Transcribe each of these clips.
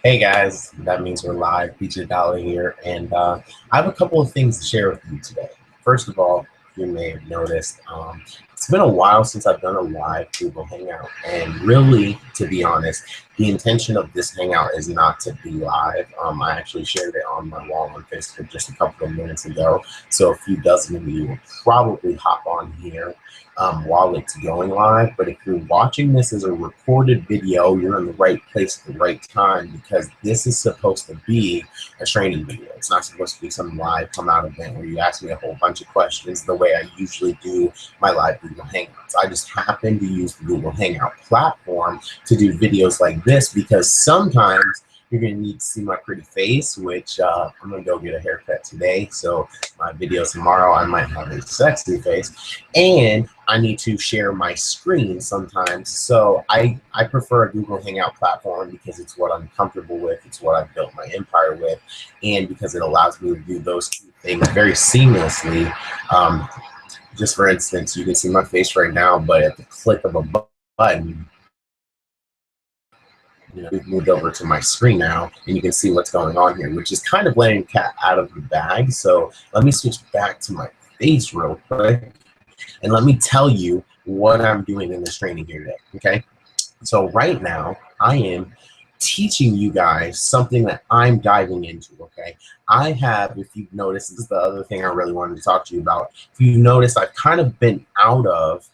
Hey guys, that means we're live. PJ Dollar here, and I have a couple of things to share with you today. First of all, you may have noticed it's been a while since I've done a live Google Hangout, and really, to be honest, the intention of this Hangout is not to be live. I actually shared it on my wall on Facebook just a couple of minutes ago, so a few dozen of you will probably hop on here while it's going live. But if you're watching this as a recorded video, you're in the right place at the right time, because this is supposed to be a training video. It's not supposed to be some live come out event where you ask me a whole bunch of questions the way I usually do my live Google Hangouts. I just happen to use the Google Hangout platform to do videos like this because sometimes you're going to need to see my pretty face, which I'm going to go get a haircut today. So my video tomorrow, I might have a sexy face. And I need to share my screen sometimes. So I prefer a Google Hangout platform because it's what I'm comfortable with. It's what I've built my empire with. And because it allows me to do those two things very seamlessly. Just for instance, you can see my face right now, but at the click of a button, we've moved over to my screen now, and you can see what's going on here, which is kind of letting the cat out of the bag. So let me switch back to my face real quick, and let me tell you what I'm doing in this training here today, okay? So right now, I am teaching you guys something that I'm diving into, okay? I have, if you've noticed, this is the other thing I really wanted to talk to you about. If you've noticed, I've kind of been out of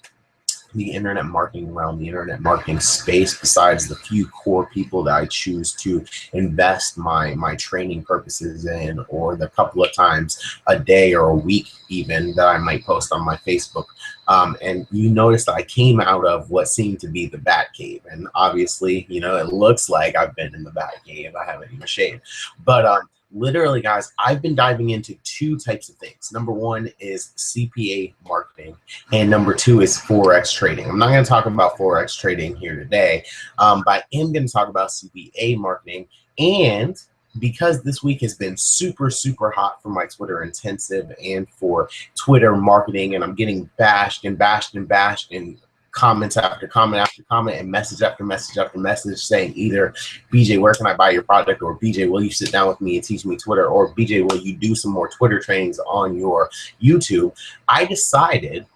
the internet marketing realm, the internet marketing space, besides the few core people that I choose to invest my training purposes in, or the couple of times a day or a week even that I might post on my Facebook. And you notice that I came out of what seemed to be the bat cave. And obviously, you know, it looks like I've been in the bat cave. I haven't even shaved. But literally, guys, I've been diving into two types of things. Number one is CPA marketing, and number two is Forex trading. I'm not going to talk about Forex trading here today, but I am going to talk about CPA marketing. And because this week has been super, super hot for my Twitter intensive and for Twitter marketing, and I'm getting bashed and bashed and bashed and comments after comment after comment and message after message after message saying either, BJ, where can I buy your product? Or BJ, will you sit down with me and teach me Twitter? Or BJ, will you do some more Twitter trainings on your YouTube? I decided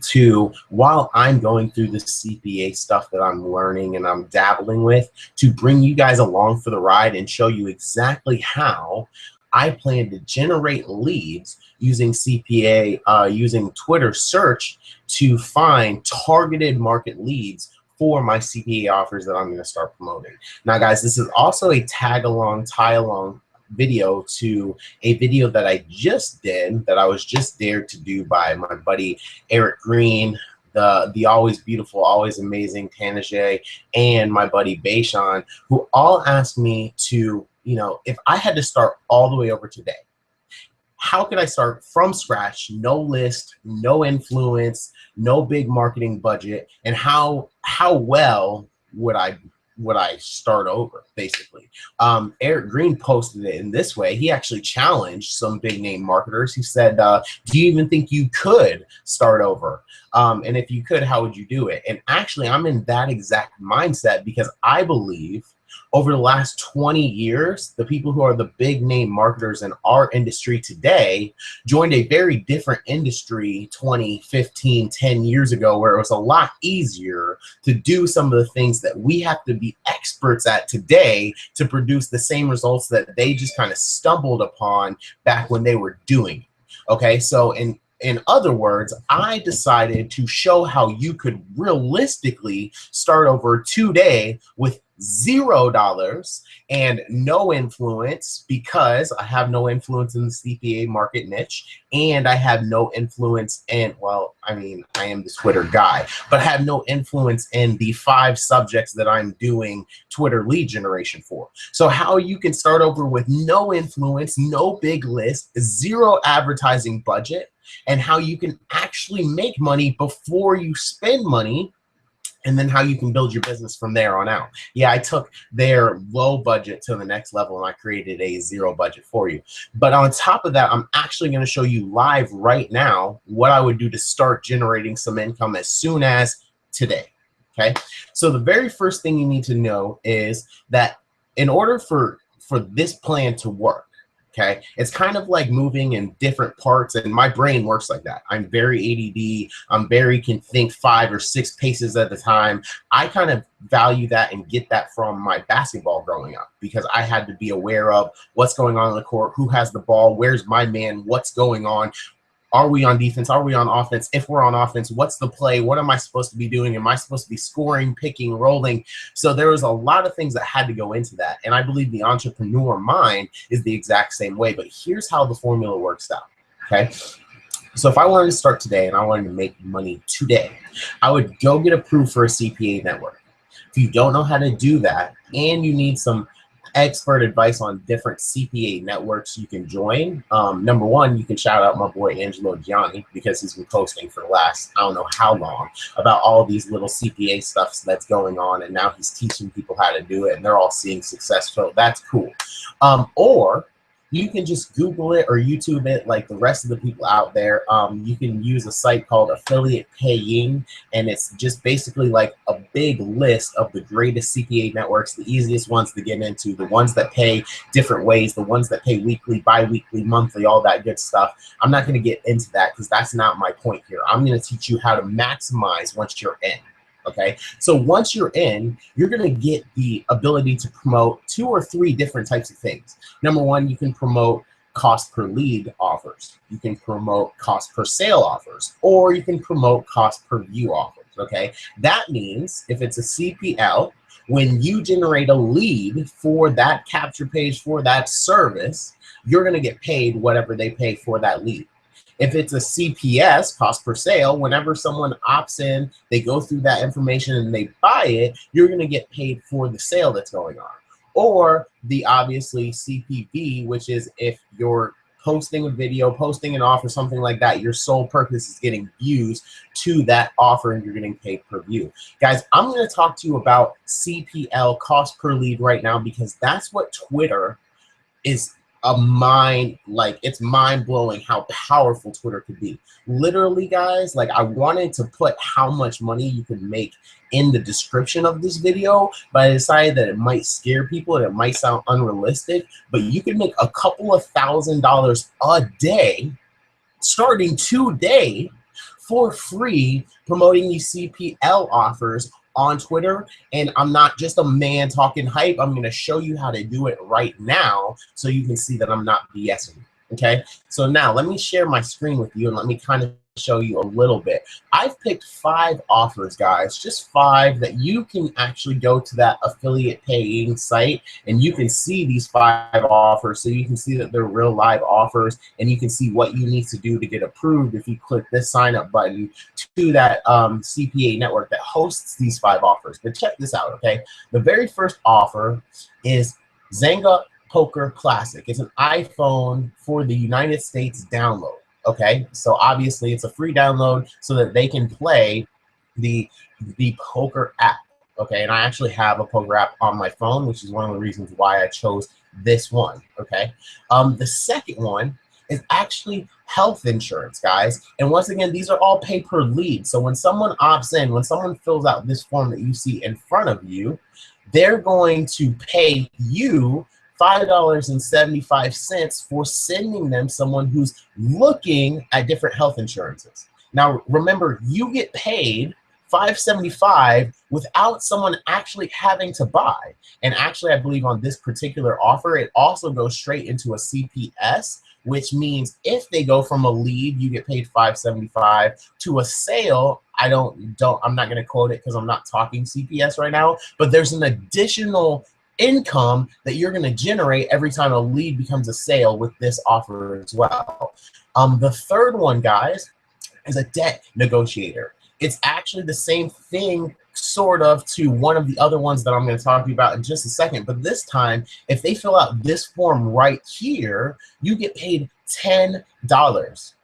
to, while I'm going through the CPA stuff that I'm learning and I'm dabbling with, to bring you guys along for the ride and show you exactly how I plan to generate leads using CPA, using Twitter search to find targeted market leads for my CPA offers that I'm going to start promoting. Now, guys, this is also a tag-along, tie-along video to a video that I just did, that I was just dared to do by my buddy Eric Green, the always beautiful, always amazing Tanajay, and my buddy Bayshawn, who all asked me to, you know, if I had to start all the way over today, how could I start from scratch, no list, no influence, no big marketing budget, and how well would I start over, basically? Eric Green posted it in this way. He actually challenged some big name marketers. He said, do you even think you could start over? And if you could, how would you do it? And actually, I'm in that exact mindset, because I believe over the last 20 years, the people who are the big name marketers in our industry today joined a very different industry 20, 15, 10 years ago, where it was a lot easier to do some of the things that we have to be experts at today to produce the same results that they just kind of stumbled upon back when they were doing it. Okay, so in other words, I decided to show how you could realistically start over today with $0 and no influence, because I have no influence in the CPA market niche, and I have no influence in, well, I mean, I am the Twitter guy, but I have no influence in the 5 subjects that I'm doing Twitter lead generation for. So how you can start over with no influence, no big list, 0 advertising budget, and how you can actually make money before you spend money, and then how you can build your business from there on out. Yeah, I took their low budget to the next level, and I created a 0 budget for you. But on top of that, I'm actually going to show you live right now what I would do to start generating some income as soon as today. Okay, so the very first thing you need to know is that in order for this plan to work, okay, it's kind of like moving in different parts, and my brain works like that. I'm very ADD. Can think 5 or 6 paces at a time. I kind of value that and get that from my basketball growing up, because I had to be aware of what's going on the court, who has the ball, where's my man, what's going on. Are we on defense? Are we on offense? If we're on offense, what's the play? What am I supposed to be doing? Am I supposed to be scoring, picking, rolling? So there was a lot of things that had to go into that. And I believe the entrepreneur mind is the exact same way. But here's how the formula works out, okay? So if I wanted to start today and I wanted to make money today, I would go get approved for a CPA network. If you don't know how to do that and you need some expert advice on different CPA networks you can join. Number one, you can shout out my boy Angelo Gianni, because he's been posting for the last, I don't know how long, about all these little CPA stuff that's going on, and now he's teaching people how to do it, and they're all seeing success. So that's cool. Or you can just Google it or YouTube it like the rest of the people out there. You can use a site called Affiliate Paying, and it's just basically like a big list of the greatest CPA networks, the easiest ones to get into, the ones that pay different ways, the ones that pay weekly, bi-weekly, monthly, all that good stuff. I'm not going to get into that because that's not my point here. I'm going to teach you how to maximize once you're in. Okay, so once you're in, you're going to get the ability to promote 2 or 3 different types of things. Number one, you can promote cost per lead offers. You can promote cost per sale offers, or you can promote cost per view offers. Okay, that means if it's a CPL, when you generate a lead for that capture page for that service, you're going to get paid whatever they pay for that lead. If it's a CPS, cost per sale, whenever someone opts in, they go through that information and they buy it, you're going to get paid for the sale that's going on. Or the obviously CPV, which is if you're posting a video, posting an offer, something like that, your sole purpose is getting views to that offer and you're getting paid per view. Guys, I'm going to talk to you about CPL, cost per lead, right now, because that's what Twitter is it's mind-blowing how powerful Twitter could be. Literally, guys, like, I wanted to put how much money you could make in the description of this video, but I decided that it might scare people and it might sound unrealistic, but you can make a couple of $1,000s a day starting today for free promoting these CPL offers on Twitter. And I'm not just a man talking hype. I'm going to show you how to do it right now so you can see that I'm not BSing. Okay, so now let me share my screen with you and let me kind of show you a little bit. I've picked 5 offers, guys, just 5 that you can actually go to that affiliate paying site and you can see these 5 offers, so you can see that they're real live offers and you can see what you need to do to get approved if you click this sign up button to that CPA network that hosts these 5 offers. But check this out, okay? The very first offer is Zynga Poker Classic. It's an iPhone for the United States download. Okay, so obviously it's a free download so that they can play the poker app. Okay, and I actually have a poker app on my phone, which is one of the reasons why I chose this one. Okay, the second one is actually health insurance, guys. And once again, these are all pay per lead. So when someone opts in, when someone fills out this form that you see in front of you, they're going to pay you $5.75 for sending them someone who's looking at different health insurances. Now, remember, you get paid $5.75 without someone actually having to buy. And actually, I believe on this particular offer, it also goes straight into a CPS, which means if they go from a lead, you get paid $5.75 to a sale. I'm not going to quote it because I'm not talking CPS right now, but there's an additional income that you're going to generate every time a lead becomes a sale with this offer as well. The third one, guys, is a debt negotiator. It's actually the same thing sort of to one of the other ones that I'm going to talk to you about in just a second, but this time if they fill out this form right here, you get paid $10.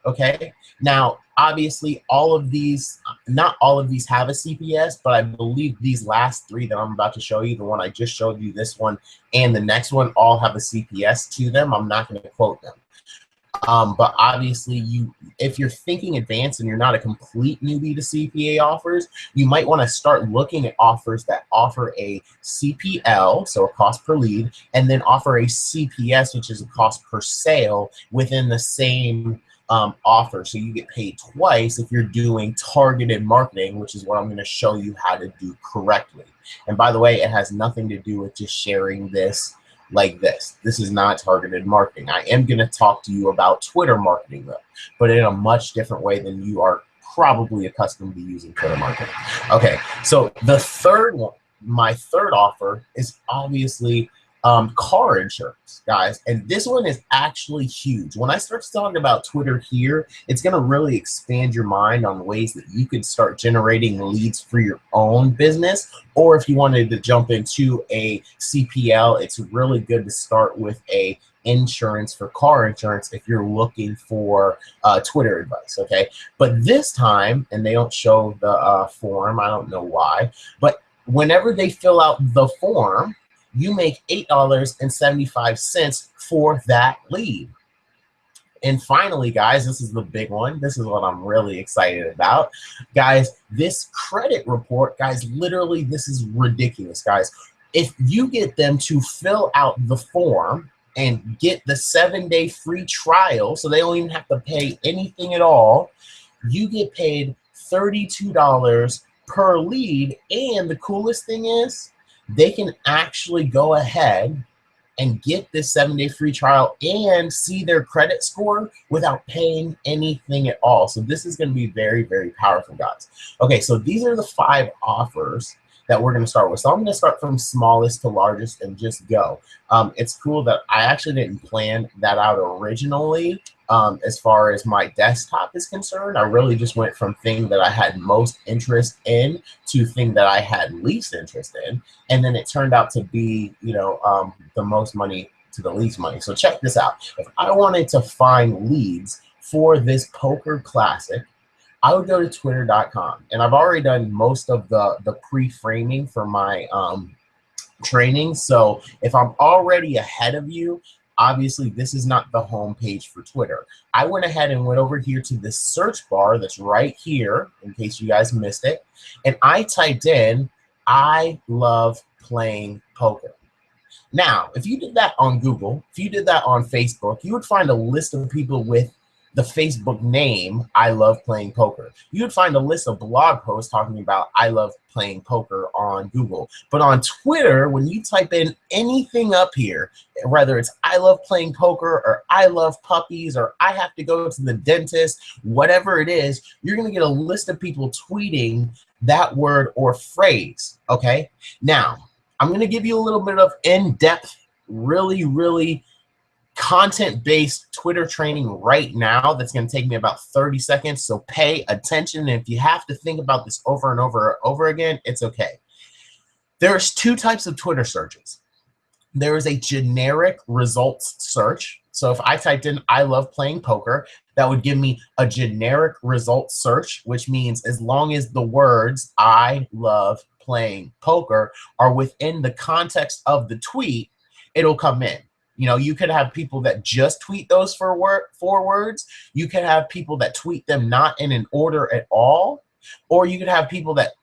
Okay, now obviously all of these, not all of these have a CPS, but I believe these last 3 that I'm about to show you, the one I just showed you, this one, and the next one, all have a CPS to them. I'm not going to quote them. But obviously, if you're thinking advanced and you're not a complete newbie to CPA offers, you might want to start looking at offers that offer a CPL, so a cost per lead, and then offer a CPS, which is a cost per sale within the same offer. So you get paid twice if you're doing targeted marketing, which is what I'm going to show you how to do correctly. And by the way, it has nothing to do with just sharing this like this. This is not targeted marketing. I am going to talk to you about Twitter marketing though, but in a much different way than you are probably accustomed to using Twitter marketing. Okay, so the third one, my third offer is obviously car insurance, guys. And this one is actually huge. When I start talking about Twitter here, it's going to really expand your mind on ways that you can start generating leads for your own business. Or if you wanted to jump into a CPL, it's really good to start with a insurance for car insurance if you're looking for Twitter advice, okay? But this time, and they don't show the form, I don't know why, but whenever they fill out the form, you make $8.75 for that lead. And finally, guys, this is the big one. This is what I'm really excited about. Guys, this credit report, guys, literally, this is ridiculous, guys. If you get them to fill out the form and get the 7-day free trial, so they don't even have to pay anything at all, you get paid $32 per lead. And the coolest thing is, they can actually go ahead and get this 7-day free trial and see their credit score without paying anything at all. So this is going to be very, very powerful, guys. Okay, so these are the 5 offers that we're going to start with. So I'm going to start from smallest to largest and just go. It's cool that I actually didn't plan that out originally. As far as my desktop is concerned, I really just went from thing that I had most interest in to thing that I had least interest in. And then it turned out to be, the most money to the least money. So check this out. If I wanted to find leads for this poker classic, I would go to twitter.com. And I've already done most of the pre-framing for my training. So if I'm already ahead of you, obviously this is not the home page for Twitter. I went ahead and went over here to this search bar that's right here, in case you guys missed it. And I typed in, I love playing poker. Now, if you did that on Google, if you did that on Facebook, you would find a list of people with the Facebook name, I love playing poker. You would find a list of blog posts talking about I love playing poker on Google. But on Twitter, when you type in anything up here, whether it's I love playing poker or I love puppies or I have to go to the dentist, whatever it is, you're going to get a list of people tweeting that word or phrase, okay? Now, I'm going to give you a little bit of in-depth, really content-based Twitter training right now that's going to take me about 30 seconds, so pay attention. And if you have to think about this over and over again, it's okay. There's 2 types of Twitter searches. There is a generic results search. So if I typed in I love playing poker, that would give me a generic results search, which means as long as the words I love playing poker are within the context of the tweet, it'll come in. You could have people that just tweet those 4 words. You could have people that tweet them not in an order at all. Or you could have people that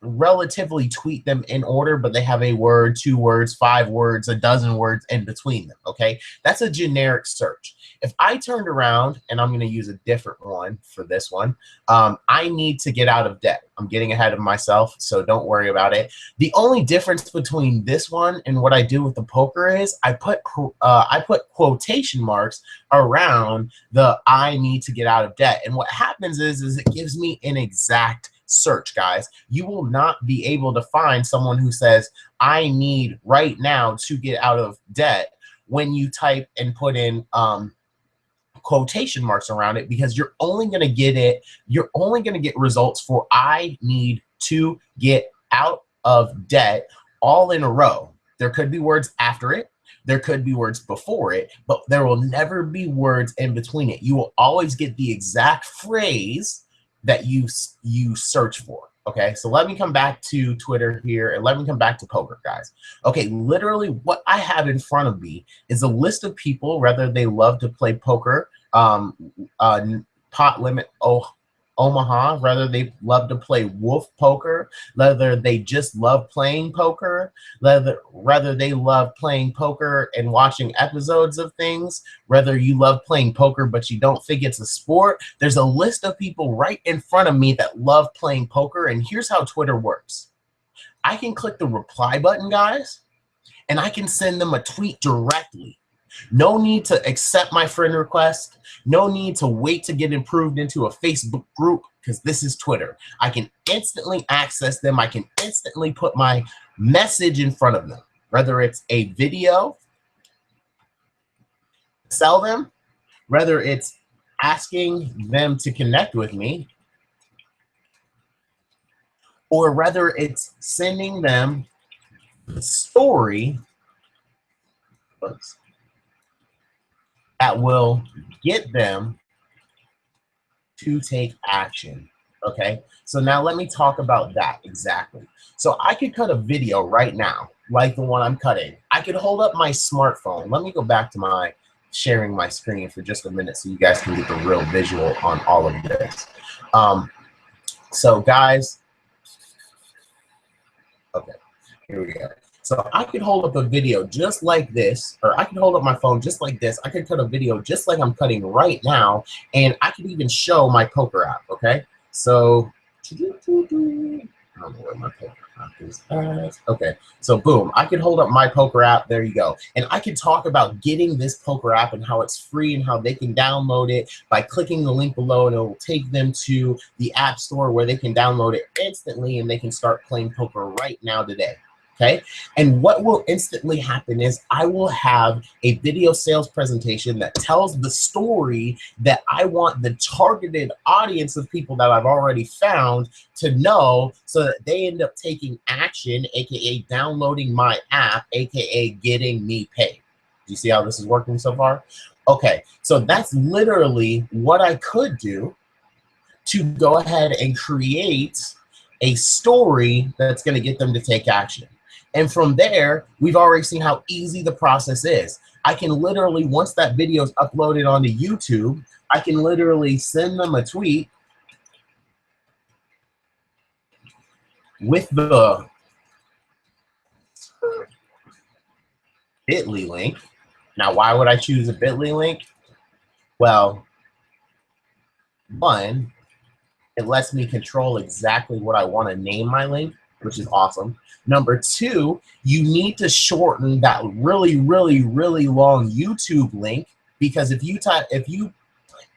relatively tweet them in order, but they have a word, 2 words, 5 words, a dozen words in between them, okay? That's a generic search. If I turned around, and I'm going to use a different one for this one, I need to get out of debt. I'm getting ahead of myself, so don't worry about it. The only difference between this one and what I do with the poker is I put quotation marks around the I need to get out of debt. And what happens is it gives me an exact search, guys. You will not be able to find someone who says, I need right now to get out of debt when you type and put in quotation marks around it, because you're only going to get results for I need to get out of debt all in a row. There could be words after it. There could be words before it, but there will never be words in between it. You will always get the exact phrase that you search for. Okay, so let me come back to Twitter here and let me come back to poker, guys. Okay, literally what I have in front of me is a list of people, whether they love to play poker, pot limit Omaha, whether they love to play wolf poker, whether they just love playing poker, whether they love playing poker and watching episodes of things, whether you love playing poker but you don't think it's a sport. There's a list of people right in front of me that love playing poker, and here's how Twitter works. I can click the reply button, guys, and I can send them a tweet directly. No need to accept my friend request. No need to wait to get improved into a Facebook group, because this is Twitter. I can instantly access them. I can instantly put my message in front of them, whether it's a video, sell them, whether it's asking them to connect with me, or whether it's sending them a story that will get them to take action. Okay, so now let me talk about that exactly. So I could cut a video right now, like the one I'm cutting. I could hold up my smartphone. Let me go back to my sharing my screen for just a minute so you guys can get the real visual on all of this. So guys, okay, here we go. So I could hold up a video just like this, or I could hold up my phone just like this. I could cut a video just like I'm cutting right now, and I could even show my poker app, okay? So, I don't know where my poker app is at. Okay, so boom, I could hold up my poker app, there you go. And I could talk about getting this poker app and how it's free and how they can download it by clicking the link below, and it will take them to the App Store where they can download it instantly and they can start playing poker right now today. Okay, and what will instantly happen is I will have a video sales presentation that tells the story that I want the targeted audience of people that I've already found to know, so that they end up taking action, aka downloading my app, aka getting me paid. Do you see how this is working so far? Okay, so that's literally what I could do to go ahead and create a story that's going to get them to take action. And from there, we've already seen how easy the process is. I can literally, once that video is uploaded onto YouTube, I can literally send them a tweet with the bit.ly link. Now, why would I choose a bit.ly link? Well, one, it lets me control exactly what I want to name my link, which is awesome. Number two, you need to shorten that really, really, really long YouTube link, because if you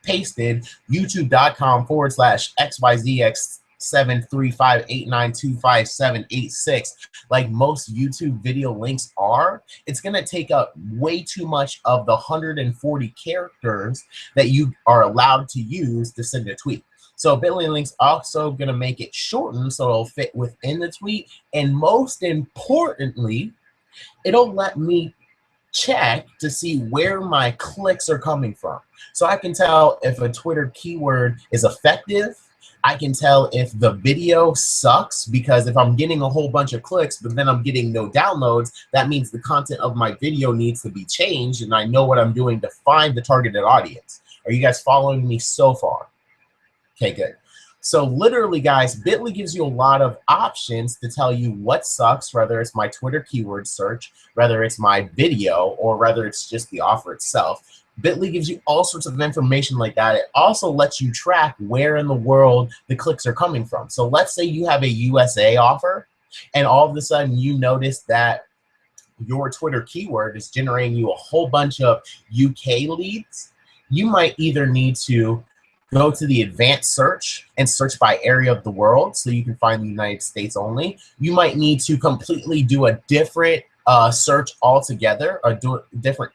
pasted youtube.com/xyzx73589257886 like most YouTube video links are, it's going to take up way too much of the 140 characters that you are allowed to use to send a tweet. So bit.ly link's also going to make it shortened so it'll fit within the tweet. And most importantly, it'll let me check to see where my clicks are coming from. So I can tell if a Twitter keyword is effective. I can tell if the video sucks, because if I'm getting a whole bunch of clicks but then I'm getting no downloads, that means the content of my video needs to be changed, and I know what I'm doing to find the targeted audience. Are you guys following me so far? Okay, good. So literally, guys, bit.ly gives you a lot of options to tell you what sucks, whether it's my Twitter keyword search, whether it's my video, or whether it's just the offer itself. bit.ly gives you all sorts of information like that. It also lets you track where in the world the clicks are coming from. So let's say you have a USA offer, and all of a sudden you notice that your Twitter keyword is generating you a whole bunch of UK leads. You might either need to go to the advanced search and search by area of the world so you can find the United States only. You might need to completely do a different search altogether, a different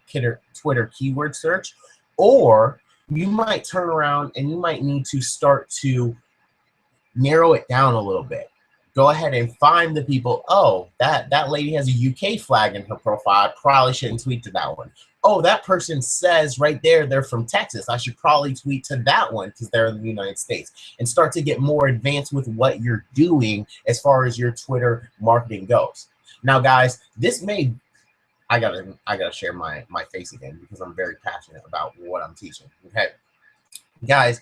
Twitter keyword search, or you might turn around and you might need to start to narrow it down a little bit. go ahead and find the people. Oh, that lady has a UK flag in her profile. I probably shouldn't tweet to that one. Oh, that person says right there they're from Texas. I should probably tweet to that one because they're in the United States, and start to get more advanced with what you're doing as far as your Twitter marketing goes. Now, guys, this may, I gotta share my face again because I'm very passionate about what I'm teaching. Okay, guys,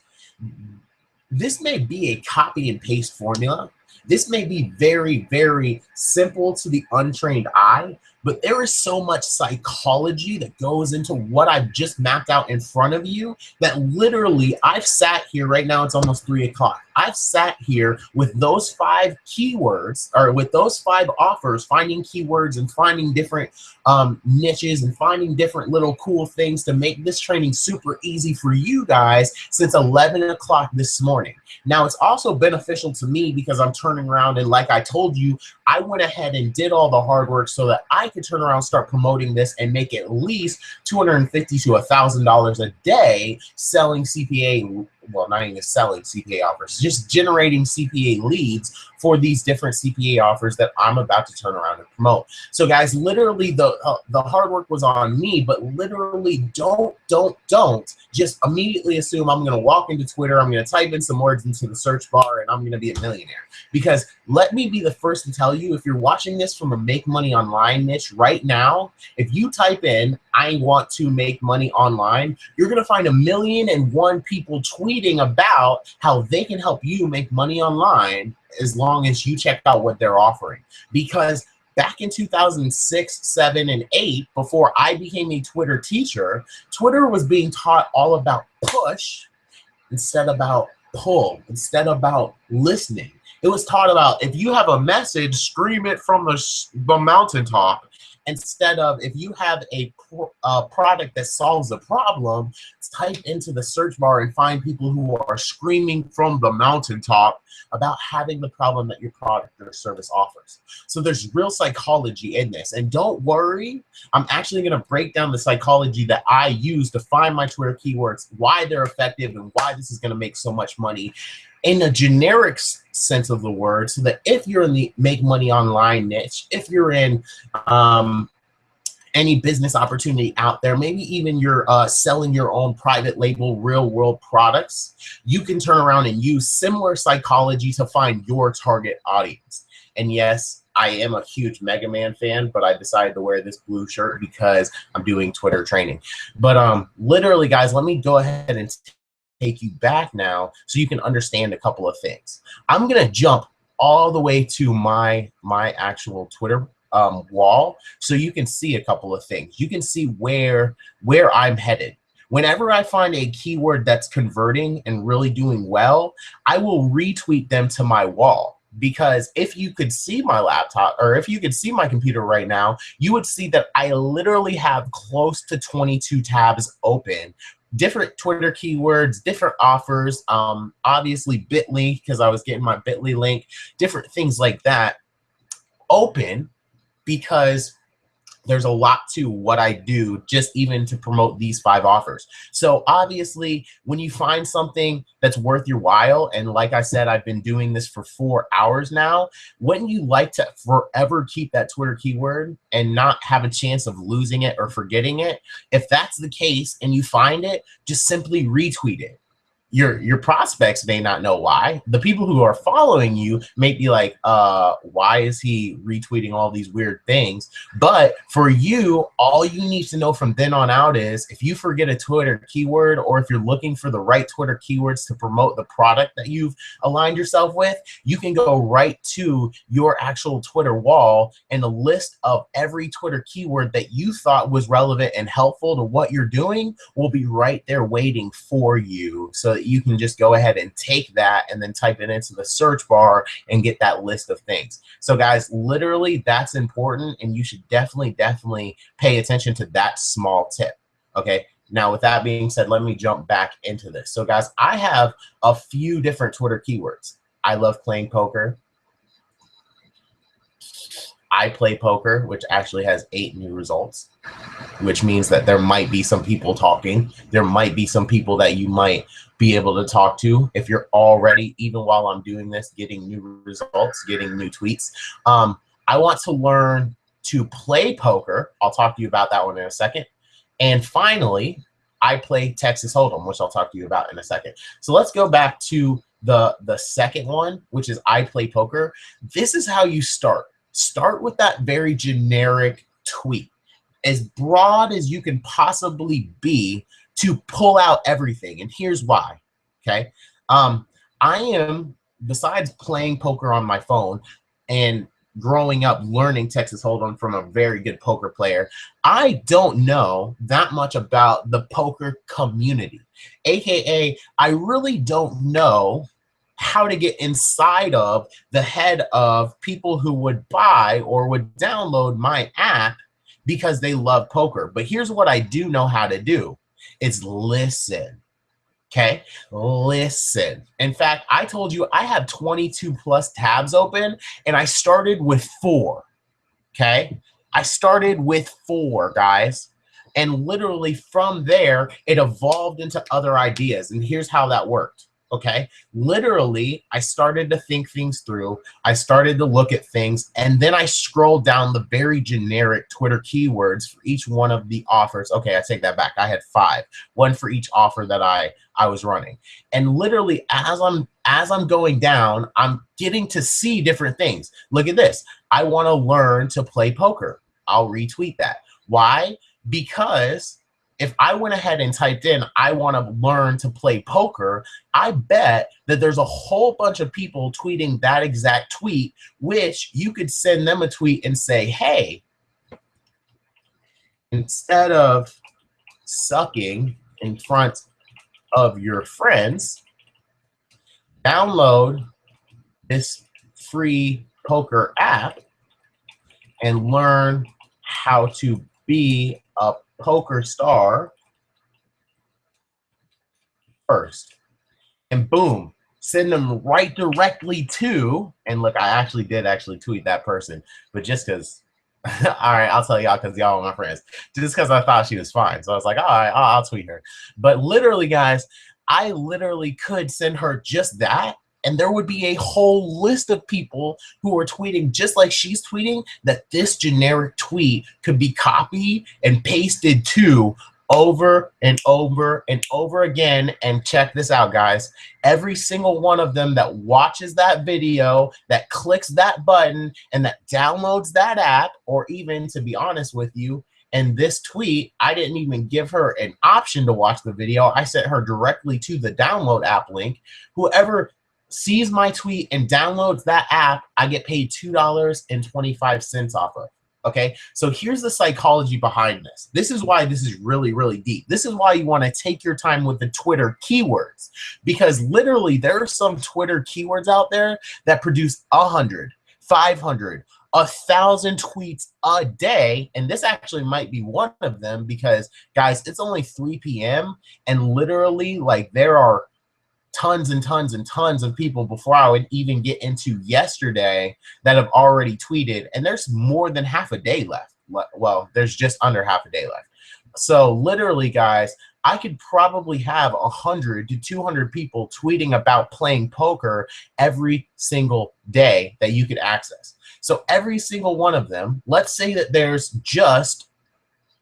this may be a copy and paste formula. This may be very, very simple to the untrained eye, but there is so much psychology that goes into what I've just mapped out in front of you that literally I've sat here right now. It's almost 3 o'clock. I've sat here with those 5 keywords, or with those 5 offers, finding keywords and finding different niches and finding different little cool things to make this training super easy for you guys since 11 o'clock this morning. Now, it's also beneficial to me because I'm turning around, and like I told you, I went ahead and did all the hard work so that I could turn around, start promoting this, and make at least $250 to $1,000 a day selling CPA, well, not even selling CPA offers, just generating CPA leads for these different CPA offers that I'm about to turn around and promote. So guys, literally the hard work was on me, but literally don't just immediately assume I'm going to walk into Twitter, I'm going to type in some words into the search bar, and I'm going to be a millionaire. Because let me be the first to tell you, if you're watching this from a make money online niche right now, if you type in, I want to make money online, you're going to find 1,000,001 people tweeting about how they can help you make money online as long as you check out what they're offering. Because back in 2006, 7, and 8, before I became a Twitter teacher, Twitter was being taught all about push instead about pull, instead about listening. It was taught about, if you have a message, scream it from the mountaintop, instead of, if you have a product that solves a problem, type into the search bar and find people who are screaming from the mountaintop about having the problem that your product or service offers. So there's real psychology in this. And don't worry, I'm actually going to break down the psychology that I use to find my Twitter keywords, why they're effective, and why this is going to make so much money in a generic sense of the word, so that if you're in the make money online niche, if you're in any business opportunity out there, maybe even you're selling your own private label real world products, you can turn around and use similar psychology to find your target audience. And yes, I am a huge Mega Man fan, but I decided to wear this blue shirt because I'm doing Twitter training. But literally, guys, let me go ahead and take you back now so you can understand a couple of things. I'm gonna jump all the way to my actual Twitter wall so you can see a couple of things. You can see where I'm headed. Whenever I find a keyword that's converting and really doing well, I will retweet them to my wall. Because if you could see my laptop, or if you could see my computer right now, you would see that I literally have close to 22 tabs open, different Twitter keywords, different offers, obviously Bitly, because I was getting my Bitly link, different things like that open, because there's a lot to what I do just even to promote these 5 offers. So obviously, when you find something that's worth your while, and like I said, I've been doing this for 4 hours now, wouldn't you like to forever keep that Twitter keyword and not have a chance of losing it or forgetting it? If that's the case and you find it, just simply retweet it. Your prospects may not know why. The people who are following you may be like, why is he retweeting all these weird things? But for you, all you need to know from then on out is, if you forget a Twitter keyword, or if you're looking for the right Twitter keywords to promote the product that you've aligned yourself with, you can go right to your actual Twitter wall, and a list of every Twitter keyword that you thought was relevant and helpful to what you're doing will be right there waiting for you, so that you can just go ahead and take that and then type it into the search bar and get that list of things. So guys, literally that's important, and you should definitely pay attention to that small tip. Okay, now with that being said, let me jump back into this. So guys, I have a few different Twitter keywords. I love playing poker. I Play Poker, which actually has 8 new results, which means that there might be some people talking. There might be some people that you might be able to talk to if you're already, even while I'm doing this, getting new results, getting new tweets. I want to learn to play poker. I'll talk to you about that one in a second. And finally, I play Texas Hold'em, which I'll talk to you about in a second. So let's go back to the second one, which is I Play Poker. This is how you start. Start with that very generic tweet, as broad as you can possibly be, to pull out everything. And here's why, okay? I am, besides playing poker on my phone and growing up learning Texas Hold'em from a very good poker player, I don't know that much about the poker community. AKA, I really don't know how to get inside of the head of people who would buy or would download my app because they love poker. But here's what I do know how to do, is listen. Okay, listen. In fact, I told you I have 22 plus tabs open, and I started with 4. Okay, I started with 4, guys. And literally from there, it evolved into other ideas. And here's how that worked. Okay, literally, I started to think things through. I started to look at things, and then I scrolled down the very generic Twitter keywords for each one of the offers. Okay, I take that back. I had 5, one for each offer that I was running. And literally, as I'm going down, I'm getting to see different things. Look at this. I want to learn to play poker. I'll retweet that. Why? Because if I went ahead and typed in, I want to learn to play poker, I bet that there's a whole bunch of people tweeting that exact tweet, which you could send them a tweet and say, hey, instead of sucking in front of your friends, download this free poker app and learn how to be a poker star first. And boom, send them right directly to, and look, I actually did tweet that person, but just because, all right, I'll tell y'all because y'all are my friends, just because I thought she was fine. So I was like, all right, I'll tweet her. But literally, guys, I literally could send her just that, and there would be a whole list of people who are tweeting just like she's tweeting, that this generic tweet could be copied and pasted to over and over and over again. And check this out, guys. Every single one of them that watches that video, that clicks that button, and that downloads that app, or even, to be honest with you, and this tweet, I didn't even give her an option to watch the video. I sent her directly to the download app link. Whoever sees my tweet and downloads that app, I get paid $2.25 off of. Okay, so here's the psychology behind this. This is why this is really, really deep. This is why you want to take your time with the Twitter keywords, because literally there are some Twitter keywords out there that produce 100, 500, 1,000 tweets a day, and this actually might be one of them, because guys, it's only 3 p.m. and literally, like, there are tons and tons and tons of people before I would even get into yesterday that have already tweeted, and there's more than half a day left. Well, there's just under half a day left. So literally, guys, I could probably have 100 to 200 people tweeting about playing poker every single day that you could access. So every single one of them, let's say that there's just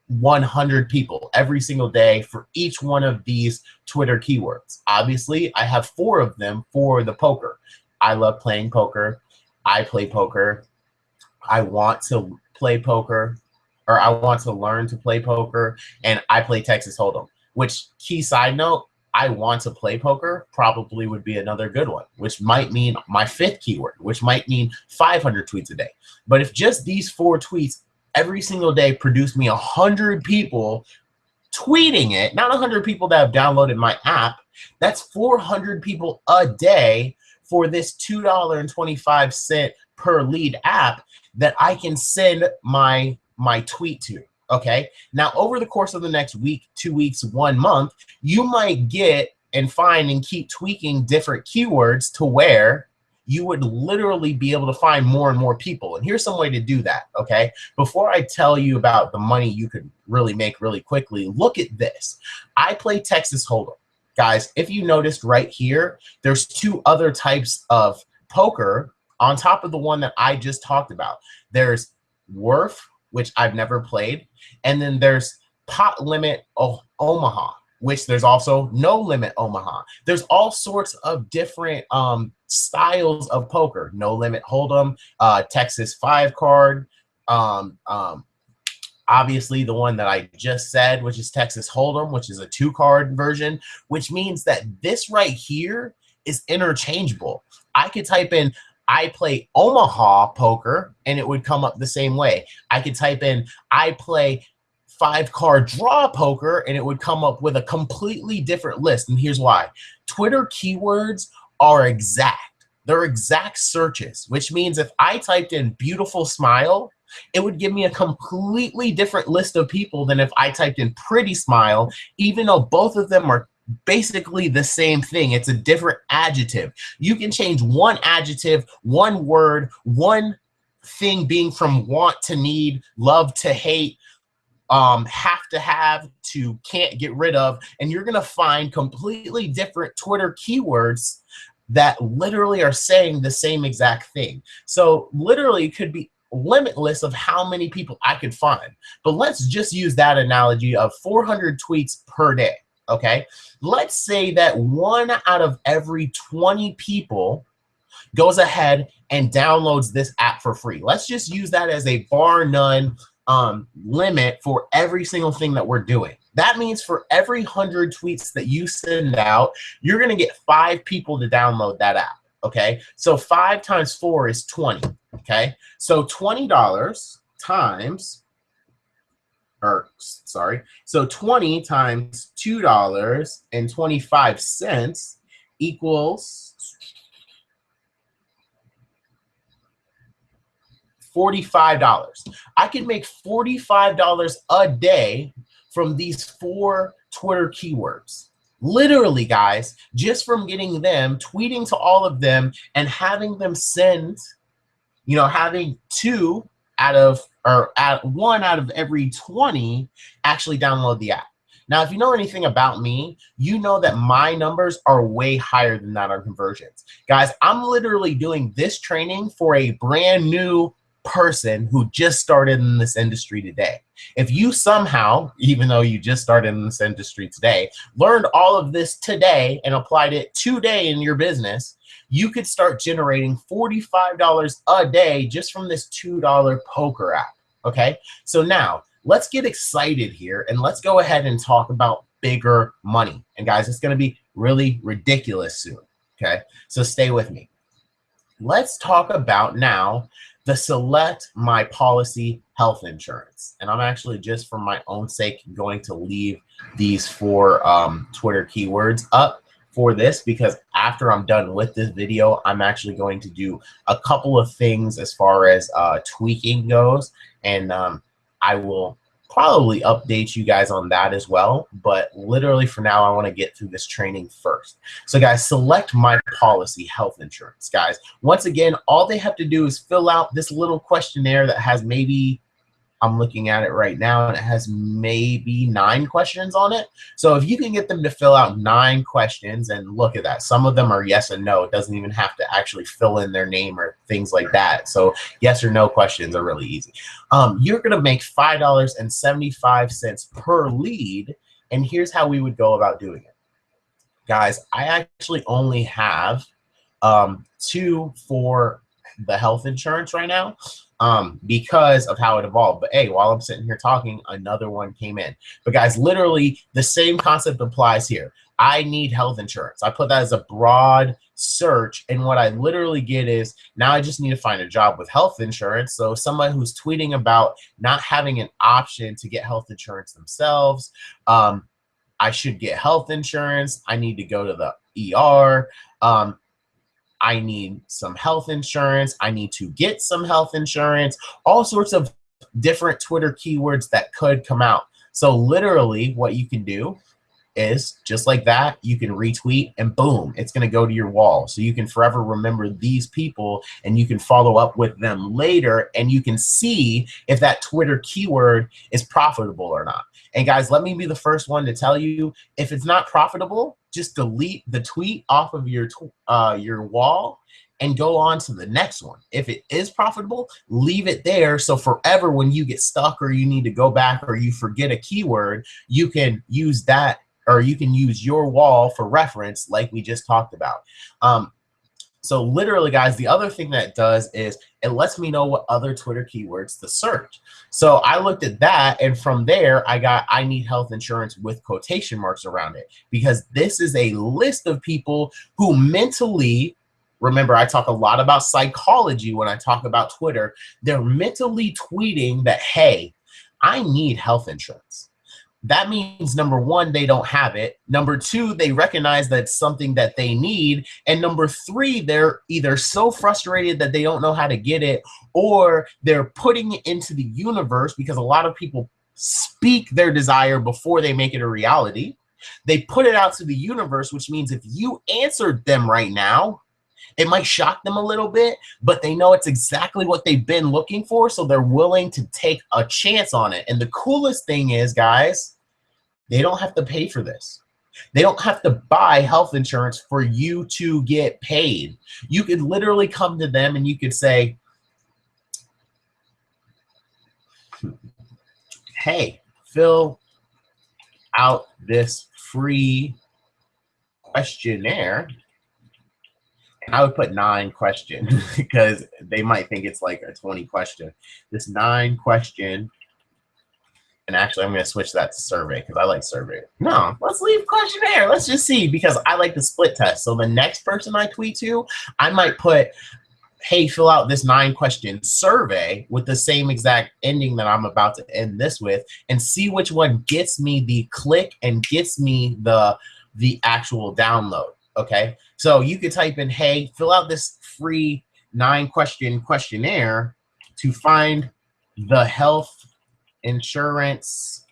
100 people every single day for each one of these Twitter keywords. Obviously, I have 4 of them for the poker. I love playing poker. I play poker. I want to play poker, or I want to learn to play poker, and I play Texas Hold'em. Which, key side note, I want to play poker probably would be another good one, which might mean my 5th keyword, which might mean 500 tweets a day. But if just these 4 tweets every single day produce me 100 people tweeting it, not 100 people that have downloaded my app, that's 400 people a day for this $2.25 per lead app that I can send my tweet to. Okay, now over the course of the next week, 2 weeks, 1 month, you might get and find and keep tweaking different keywords to where you would literally be able to find more and more people. And here's some way to do that, okay? Before I tell you about the money you could really make really quickly, look at this. I play Texas Hold'em. Guys, if you noticed right here, there's two other types of poker on top of the one that I just talked about. There's Worth, which I've never played, and then there's Pot Limit Omaha, which there's also No Limit Omaha. There's all sorts of different styles of poker. No Limit Hold'em, Texas 5-card, obviously the one that I just said, which is Texas Hold'em, which is a 2-card version, which means that this right here is interchangeable. I could type in I play Omaha poker and it would come up the same way. I could type in I play 5-card draw poker and it would come up with a completely different list. And here's why. Twitter keywords are exact. They're exact searches, which means if I typed in beautiful smile, it would give me a completely different list of people than if I typed in pretty smile, even though both of them are basically the same thing. It's a different adjective. You can change one adjective, one word, one thing being from want to need, love to hate, have to have to can't get rid of, and you're gonna find completely different Twitter keywords that literally are saying the same exact thing. So literally it could be limitless of how many people I could find. But let's just use that analogy of 400 tweets per day. Okay, let's say that 1 out of every 20 people goes ahead and downloads this app for free. Let's just use that as a bar none limit for every single thing that we're doing. That means for every 100 tweets that you send out, you're going to get 5 people to download that app. Okay, so 5 times 4 is 20. Okay, so $20 times, so 20 times $2.25 equals $45. I can make $45 a day from these 4 Twitter keywords. Literally, guys, just from getting them, tweeting to all of them, and having them send, having 1 out of every 20 actually download the app. Now, if you know anything about me, you know that my numbers are way higher than that on conversions. Guys, I'm literally doing this training for a brand new person who just started in this industry today. If you somehow, even though you just started in this industry today, learned all of this today and applied it today in your business, you could start generating $45 a day just from this $2 poker app. Okay, so now let's get excited here and let's go ahead and talk about bigger money. And guys, it's going to be really ridiculous soon. Okay, so stay with me. Let's talk about now the Select My Policy health insurance. And I'm actually, just for my own sake, going to leave these 4 Twitter keywords up for this, because after I'm done with this video, I'm actually going to do a couple of things as far as tweaking goes, and I will probably update you guys on that as well. But literally for now, I want to get through this training first. So guys, Select My Policy health insurance. Guys, once again, all they have to do is fill out this little questionnaire that has maybe, I'm looking at it right now, and it has maybe 9 questions on it. So if you can get them to fill out 9 questions, and look at that, some of them are yes and no. It doesn't even have to actually fill in their name or things like that. So yes or no questions are really easy. You're going to make $5.75 per lead, and here's how we would go about doing it. Guys, I actually only have 2 for the health insurance right now, because of how it evolved. But hey, while I'm sitting here talking, another one came in. But guys, literally the same concept applies here. I need health insurance. I put that as a broad search, and what I literally get is, now I just need to find a job with health insurance. So somebody who's tweeting about not having an option to get health insurance themselves, I should get health insurance, I need to go to the ER, I need some health insurance, I need to get some health insurance, all sorts of different Twitter keywords that could come out. So literally what you can do is just like that. You can retweet and boom, it's going to go to your wall. So you can forever remember these people and you can follow up with them later and you can see if that Twitter keyword is profitable or not. And guys, let me be the first one to tell you, if it's not profitable, just delete the tweet off of your wall and go on to the next one. If it is profitable, leave it there. So forever when you get stuck or you need to go back or you forget a keyword, you can use that, or you can use your wall for reference like we just talked about. So literally, guys, the other thing that it does is it lets me know what other Twitter keywords to search. So I looked at that, and from there, I got I need health insurance with quotation marks around it, because this is a list of people who mentally, remember, I talk a lot about psychology when I talk about Twitter, they're mentally tweeting that, hey, I need health insurance. That means, number one, they don't have it. Number two, they recognize that it's something that they need. And number three, they're either so frustrated that they don't know how to get it, or they're putting it into the universe, because a lot of people speak their desire before they make it a reality. They put it out to the universe, which means if you answered them right now, it might shock them a little bit, but they know it's exactly what they've been looking for, so they're willing to take a chance on it. And the coolest thing is, guys, they don't have to pay for this. They don't have to buy health insurance for you to get paid. You could literally come to them and you could say, hey, fill out this free questionnaire. I would put 9 questions because they might think it's like a 20 question. This 9 question, and actually I'm going to switch that to survey because I like survey. No, let's leave questionnaire. Let's just see, because I like the split test. So the next person I tweet to, I might put, hey, fill out this 9 question survey with the same exact ending that I'm about to end this with, and see which one gets me the click and gets me the actual download. Okay, so you could type in, hey, fill out this free 9 question questionnaire to find the health insurance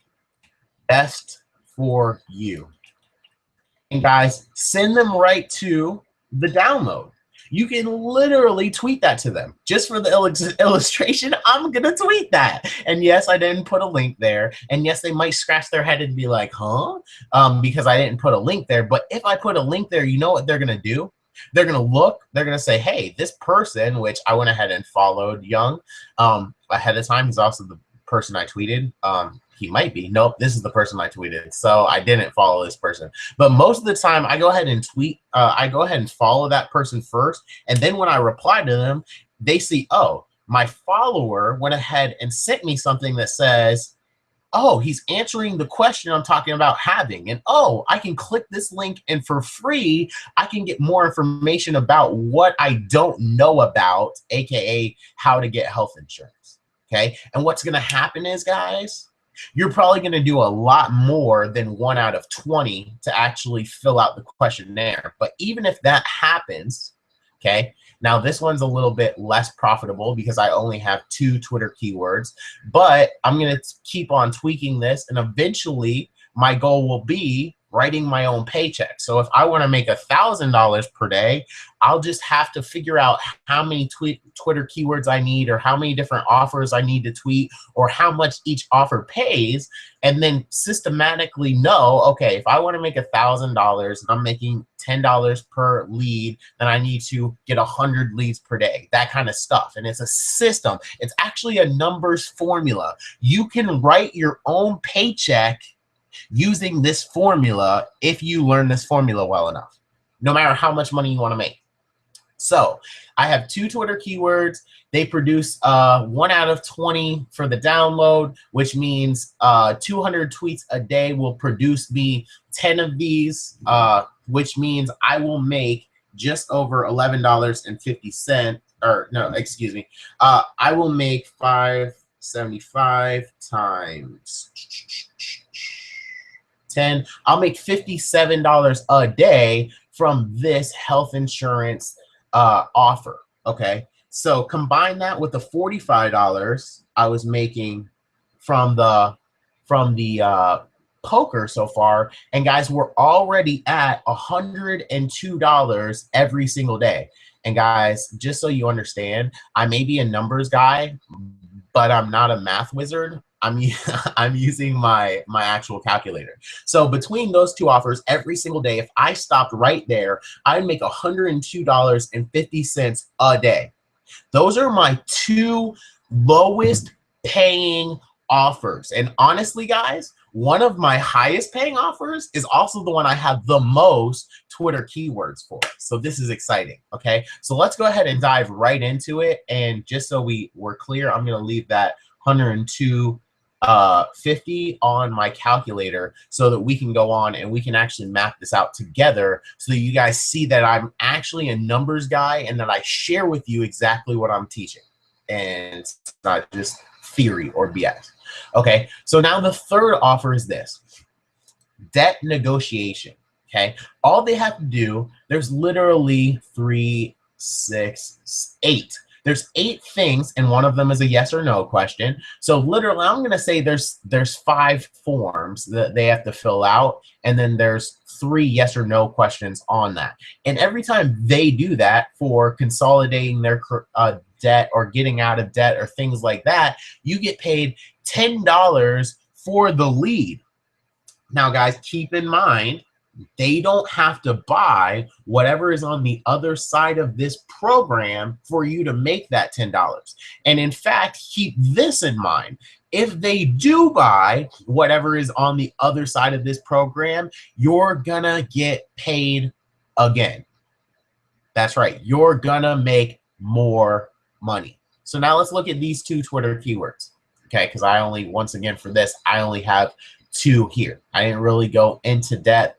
best for you. And guys, send them right to the download. You can literally tweet that to them. Just for the illustration, I'm going to tweet that. And yes, I didn't put a link there. And yes, they might scratch their head and be like, huh? Because I didn't put a link there. But if I put a link there, you know what they're going to do? They're going to look. They're going to say, hey, this person, which I went ahead and followed Young ahead of time. He's also the person I tweeted. He might be. Nope, this is the person I tweeted. So I didn't follow this person. But most of the time, I go ahead and tweet. I go ahead and follow that person first. And then when I reply to them, they see, oh, my follower went ahead and sent me something that says, oh, he's answering the question I'm talking about having. And oh, I can click this link, and for free, I can get more information about what I don't know about, aka how to get health insurance. Okay. And what's going to happen is, guys, you're probably going to do a lot more than 1 out of 20 to actually fill out the questionnaire. But even if that happens, okay, now this one's a little bit less profitable because I only have 2 Twitter keywords, but I'm going to keep on tweaking this, and eventually my goal will be writing my own paycheck. So if I want to make $1,000 per day, I'll just have to figure out how many Twitter keywords I need, or how many different offers I need to tweet, or how much each offer pays, and then systematically know, okay, if I want to make $1,000 and I'm making $10 per lead, then I need to get 100 leads per day, that kind of stuff. And it's a system. It's actually a numbers formula. You can write your own paycheck using this formula if you learn this formula well enough, no matter how much money you want to make. So I have 2 Twitter keywords. They produce 1 out of 20 for the download, which means 200 tweets a day will produce me 10 of these, which means I will make just over $11.50. Or no, excuse me. I will make 575 times 10. I'll make $57 a day from this health insurance offer. Okay, so combine that with the $45 I was making from the poker so far, and guys, we're already at $102 every single day. And guys, just so you understand, I may be a numbers guy, but I'm not a math wizard. I'm I'm using my actual calculator. So between those two offers every single day, if I stopped right there, I'd make $102.50 a day. Those are my two lowest paying offers. And honestly, guys, one of my highest paying offers is also the one I have the most Twitter keywords for. So this is exciting. Okay, so let's go ahead and dive right into it. And just so we're clear, I'm going to leave that 102.50 on my calculator so that we can go on and we can actually map this out together so that you guys see that I'm actually a numbers guy and that I share with you exactly what I'm teaching. And it's not just theory or BS. Okay, so now the third offer is this: debt negotiation. Okay, all they have to do, there's literally 3, 6, 8. There's 8 things, and one of them is a yes or no question. So literally, I'm gonna say there's 5 forms that they have to fill out, and then there's 3 yes or no questions on that. And every time they do that for consolidating their debt or getting out of debt or things like that, you get paid $10 for the lead. Now, guys, keep in mind, they don't have to buy whatever is on the other side of this program for you to make that $10. And in fact, keep this in mind. If they do buy whatever is on the other side of this program, you're gonna get paid again. That's right. You're gonna make more money. So now let's look at these 2 Twitter keywords. Okay, because I only, once again for this, I only have 2 here. I didn't really go into debt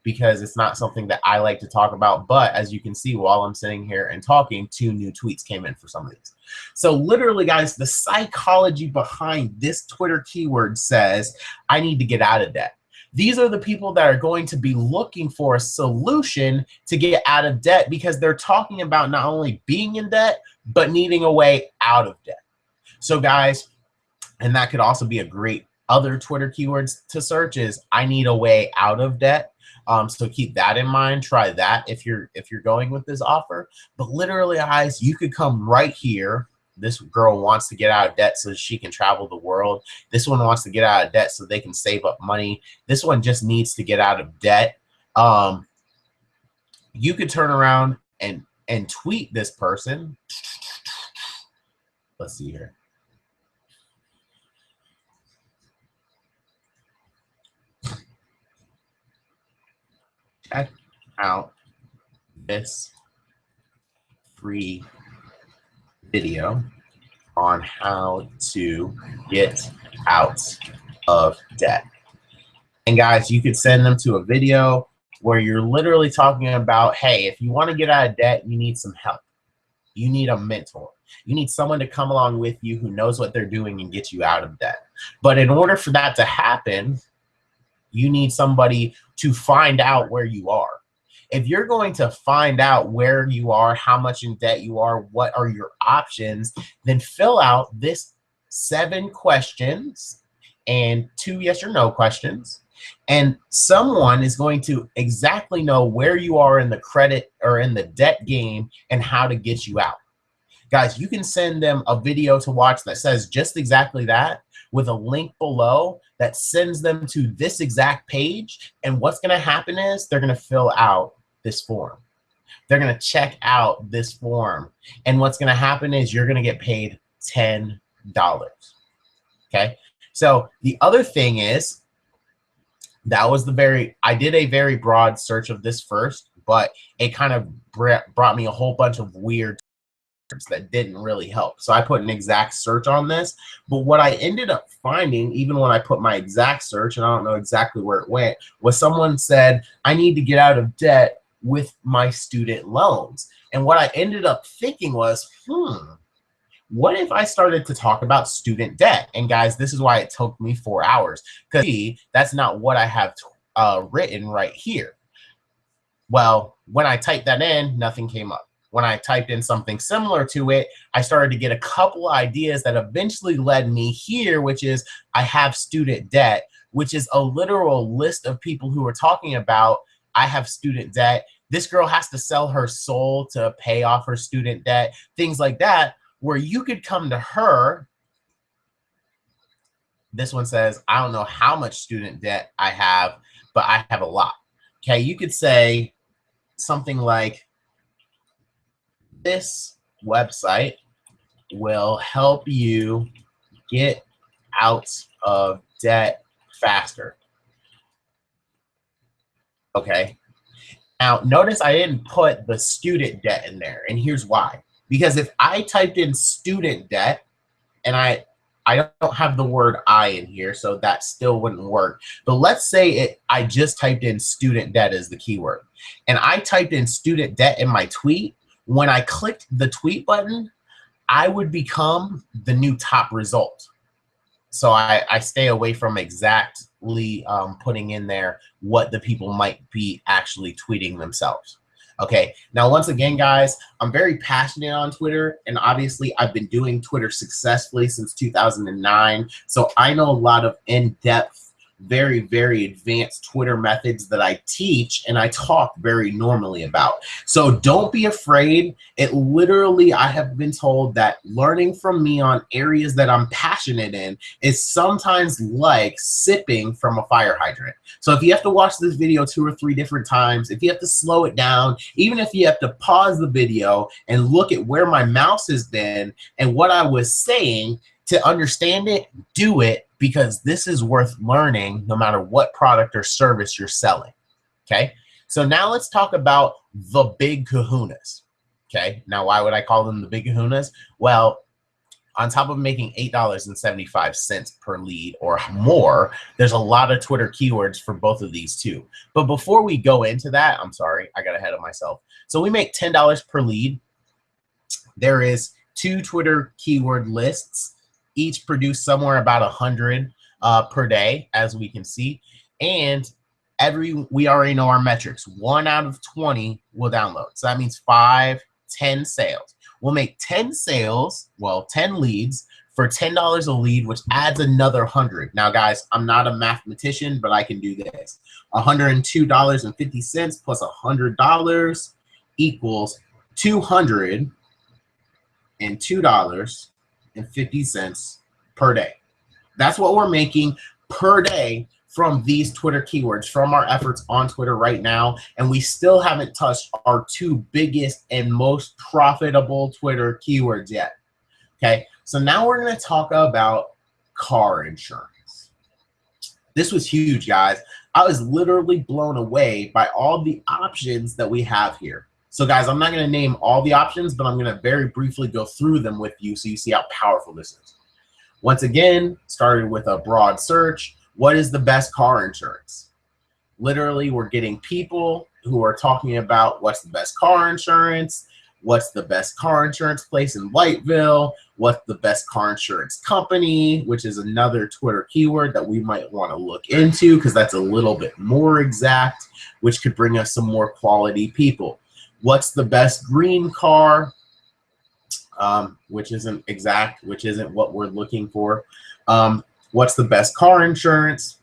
because it's not something that I like to talk about. But as you can see, while I'm sitting here and talking, 2 new tweets came in for some of these. So literally, guys, the psychology behind this Twitter keyword says, I need to get out of debt. These are the people that are going to be looking for a solution to get out of debt because they're talking about not only being in debt, but needing a way out of debt. So guys, and that could also be a great other Twitter keywords to search is I need a way out of debt. So keep that in mind. Try that if you're going with this offer. But literally, guys, you could come right here. This girl wants to get out of debt so she can travel the world. This one wants to get out of debt so they can save up money. This one just needs to get out of debt. You could turn around and tweet this person. Let's see here. Check out this free video on how to get out of debt. And guys, you could send them to a video where you're literally talking about, hey, if you want to get out of debt, you need some help. You need a mentor. You need someone to come along with you who knows what they're doing and get you out of debt. But in order for that to happen, you need somebody to find out where you are. If you're going to find out where you are, how much in debt you are, what are your options, then fill out this 7 questions and 2 yes or no questions. And someone is going to exactly know where you are in the credit or in the debt game and how to get you out. Guys, you can send them a video to watch that says just exactly that with a link below that sends them to this exact page. And what's going to happen is they're going to fill out this form. They're going to check out this form. And what's going to happen is you're going to get paid $10. Okay. So the other thing is, that was I did a very broad search of this first, but it kind of brought me a whole bunch of weird terms that didn't really help. So I put an exact search on this, but what I ended up finding, even when I put my exact search, and I don't know exactly where it went, was someone said, I need to get out of debt with my student loans. And what I ended up thinking was, what if I started to talk about student debt? And guys, this is why it took me 4 hours, because that's not what I have written right here. Well, when I typed that in, nothing came up. when I typed in something similar to it, I started to get a couple ideas that eventually led me here, which is I have student debt, which is a literal list of people who are talking about I have student debt. This girl has to sell her soul to pay off her student debt, things like that, where you could come to her. This one says, I don't know how much student debt I have, but I have a lot. Okay, you could say something like, this website will help you get out of debt faster. Okay. Now, notice I didn't put the student debt in there, and here's why. Because if I typed in student debt, and I don't have the word I in here, so that still wouldn't work. But let's say I just typed in student debt as the keyword, and I typed in student debt in my tweet. When I clicked the tweet button, I would become the new top result. So I stay away from exactly putting in there what the people might be actually tweeting themselves. Okay, now once again, guys, I'm very passionate on Twitter, and obviously I've been doing Twitter successfully since 2009. So I know a lot of in-depth, very, very advanced Twitter methods that I teach and I talk very normally about. So don't be afraid. It literally, I have been told that learning from me on areas that I'm passionate in is sometimes like sipping from a fire hydrant. So if you have to watch this video 2 or 3 different times, if you have to slow it down, even if you have to pause the video and look at where my mouse has been and what I was saying to understand it, do it, because this is worth learning no matter what product or service you're selling. Okay, so now let's talk about the big kahunas. Okay, now why would I call them the big kahunas? Well, on top of making $8.75 per lead or more, there's a lot of Twitter keywords for both of these too. But before we go into that, I'm sorry, I got ahead of myself. So we make $10 per lead. There is 2 Twitter keyword lists. Each produce somewhere about 100 per day, as we can see. And we already know our metrics. 1 out of 20 will download. So that means 5, 10 sales. We'll make 10 sales, well, 10 leads for $10 a lead, which adds another 100. Now, guys, I'm not a mathematician, but I can do this. $102.50 plus $100 equals $202.50 per day. That's what we're making per day from these Twitter keywords, from our efforts on Twitter right now. And we still haven't touched our 2 biggest and most profitable Twitter keywords yet. Okay, so now we're going to talk about car insurance. This was huge, guys. I was literally blown away by all the options that we have here. So guys, I'm not going to name all the options, but I'm going to very briefly go through them with you so you see how powerful this is. Once again, started with a broad search. What is the best car insurance? Literally, we're getting people who are talking about what's the best car insurance, what's the best car insurance place in Whiteville, what's the best car insurance company, which is another Twitter keyword that we might want to look into because that's a little bit more exact, which could bring us some more quality people. What's the best green car, which isn't exact, which isn't what we're looking for. What's the best car insurance?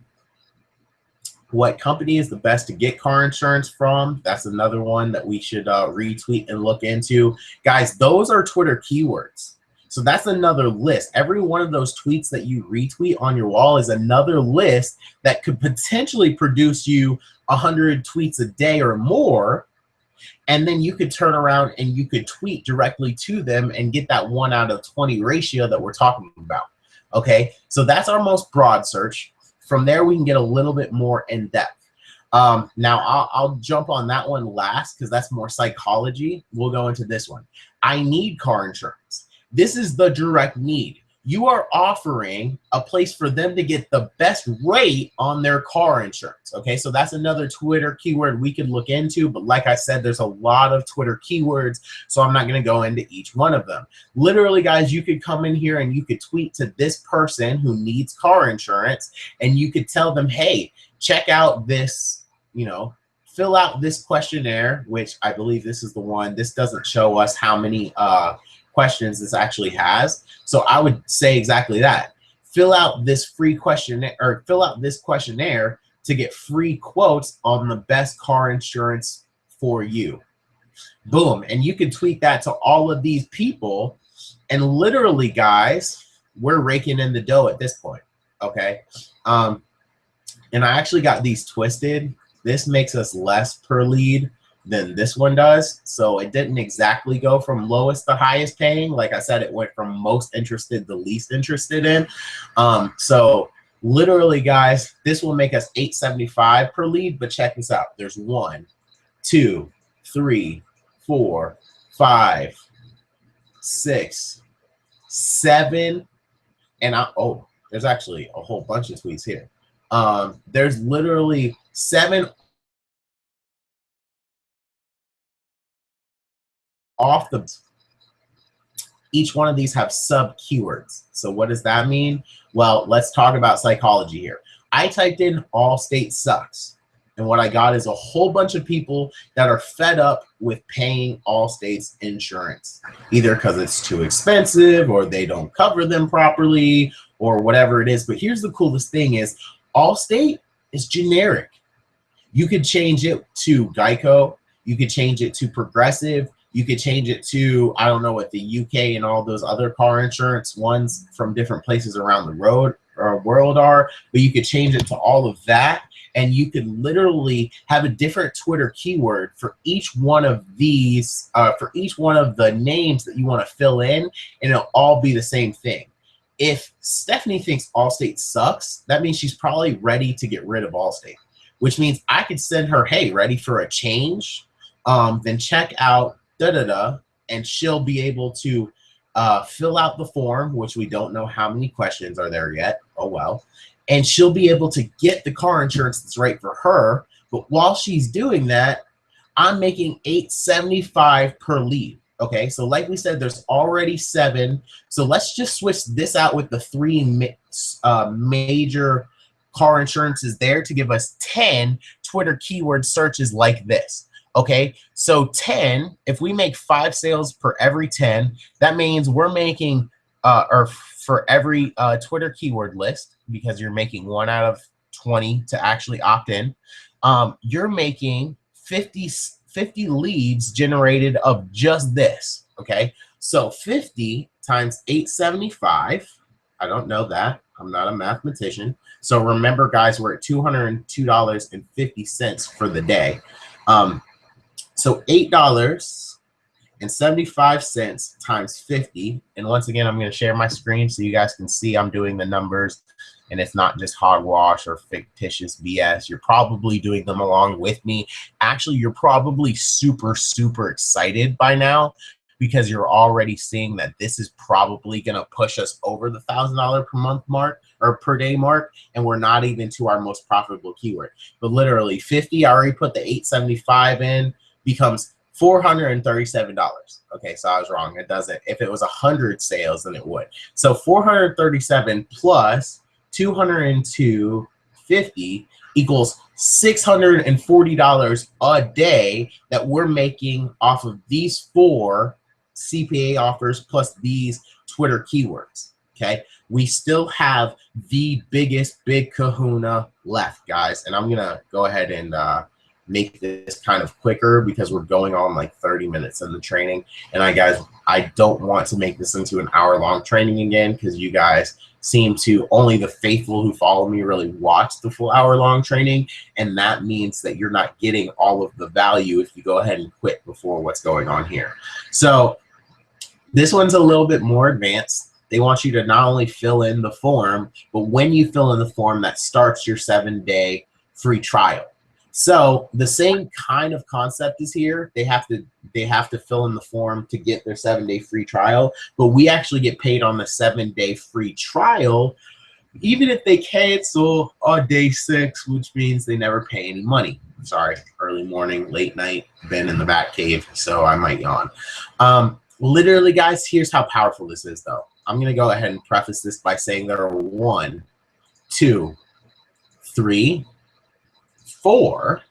What company is the best to get car insurance from? That's another one that we should retweet and look into. Guys, those are Twitter keywords. So that's another list. Every one of those tweets that you retweet on your wall is another list that could potentially produce you 100 tweets a day or more. And then you could turn around and you could tweet directly to them and get that 1 out of 20 ratio that we're talking about. Okay, so that's our most broad search. From there, we can get a little bit more in depth. Now, I'll jump on that one last because that's more psychology. We'll go into this one. I need car insurance. This is the direct need. You are offering a place for them to get the best rate on their car insurance. Okay, so that's another Twitter keyword we could look into. But like I said, there's a lot of Twitter keywords, so I'm not going to go into each one of them. Literally, guys, you could come in here and you could tweet to this person who needs car insurance, and you could tell them, hey, check out this, fill out this questionnaire, which I believe this is the one. This doesn't show us how many questions this actually has. So I would say exactly that. Fill out this free questionnaire, or fill out this questionnaire to get free quotes on the best car insurance for you. Boom. And you can tweet that to all of these people. And literally, guys, we're raking in the dough at this point. Okay. And I actually got these twisted. This makes us less per lead than this one does. So it didn't exactly go from lowest to highest paying. Like I said, it went from most interested to least interested in. So literally, guys, this will make us $8.75 per lead. But check this out. There's 1, 2, 3, 4, 5, 6, 7, and there's actually a whole bunch of tweets here. There's literally 7 off the. Each one of these have sub keywords. So what does that mean? Well, let's talk about psychology here. I typed in Allstate sucks, and what I got is a whole bunch of people that are fed up with paying Allstate's insurance, either because it's too expensive or they don't cover them properly or whatever it is. But here's the coolest thing is Allstate is generic. You could change it to Geico. You could change it to Progressive. You could change it to, I don't know what the UK and all those other car insurance ones from different places around the road or world are, but you could change it to all of that. And you could literally have a different Twitter keyword for each one of these, for each one of the names that you want to fill in, and it'll all be the same thing. If Stephanie thinks Allstate sucks, that means she's probably ready to get rid of Allstate, which means I could send her, hey, ready for a change? Then check out and she'll be able to fill out the form, which we don't know how many questions are there yet. Oh, well. And she'll be able to get the car insurance that's right for her. But while she's doing that, I'm making $8.75 per lead. Okay, so like we said, there's already 7. So let's just switch this out with the 3 major car insurances there to give us 10 Twitter keyword searches like this. Okay, so 10, if we make 5 sales per every 10, that means we're making, or for every Twitter keyword list, because you're making 1 out of 20 to actually opt in, you're making 50 leads generated of just this. Okay, so 50 times 875, I don't know that, I'm not a mathematician. So remember, guys, we're at $202.50 for the day. So $8.75 times 50, and once again, I'm going to share my screen so you guys can see I'm doing the numbers, and it's not just hogwash or fictitious BS. You're probably doing them along with me. Actually, you're probably super, super excited by now because you're already seeing that this is probably going to push us over the $1,000 per month mark or per day mark, and we're not even to our most profitable keyword. But literally 50, I already put the 875 in, becomes $437. Okay, so I was wrong. It doesn't. If it was 100 sales, then it would. So 437 plus 202.50 equals $640 a day that we're making off of these 4 CPA offers plus these Twitter keywords. Okay, we still have the biggest big kahuna left, guys, and I'm gonna go ahead and make this kind of quicker because we're going on like 30 minutes in the training. And I don't want to make this into an hour-long training again because you guys seem to, only the faithful who follow me really watch the full hour-long training, and that means that you're not getting all of the value if you go ahead and quit before what's going on here. So this one's a little bit more advanced. They want you to not only fill in the form, but when you fill in the form, that starts your 7-day free trial. So the same kind of concept is here. They have to fill in the form to get their 7-day free trial, but we actually get paid on the 7-day free trial, even if they cancel on day 6, which means they never pay any money. Sorry, early morning, late night, been in the back cave, so I might yawn. Literally, guys, here's how powerful this is, though. I'm gonna go ahead and preface this by saying there are 1, 2, 3, 4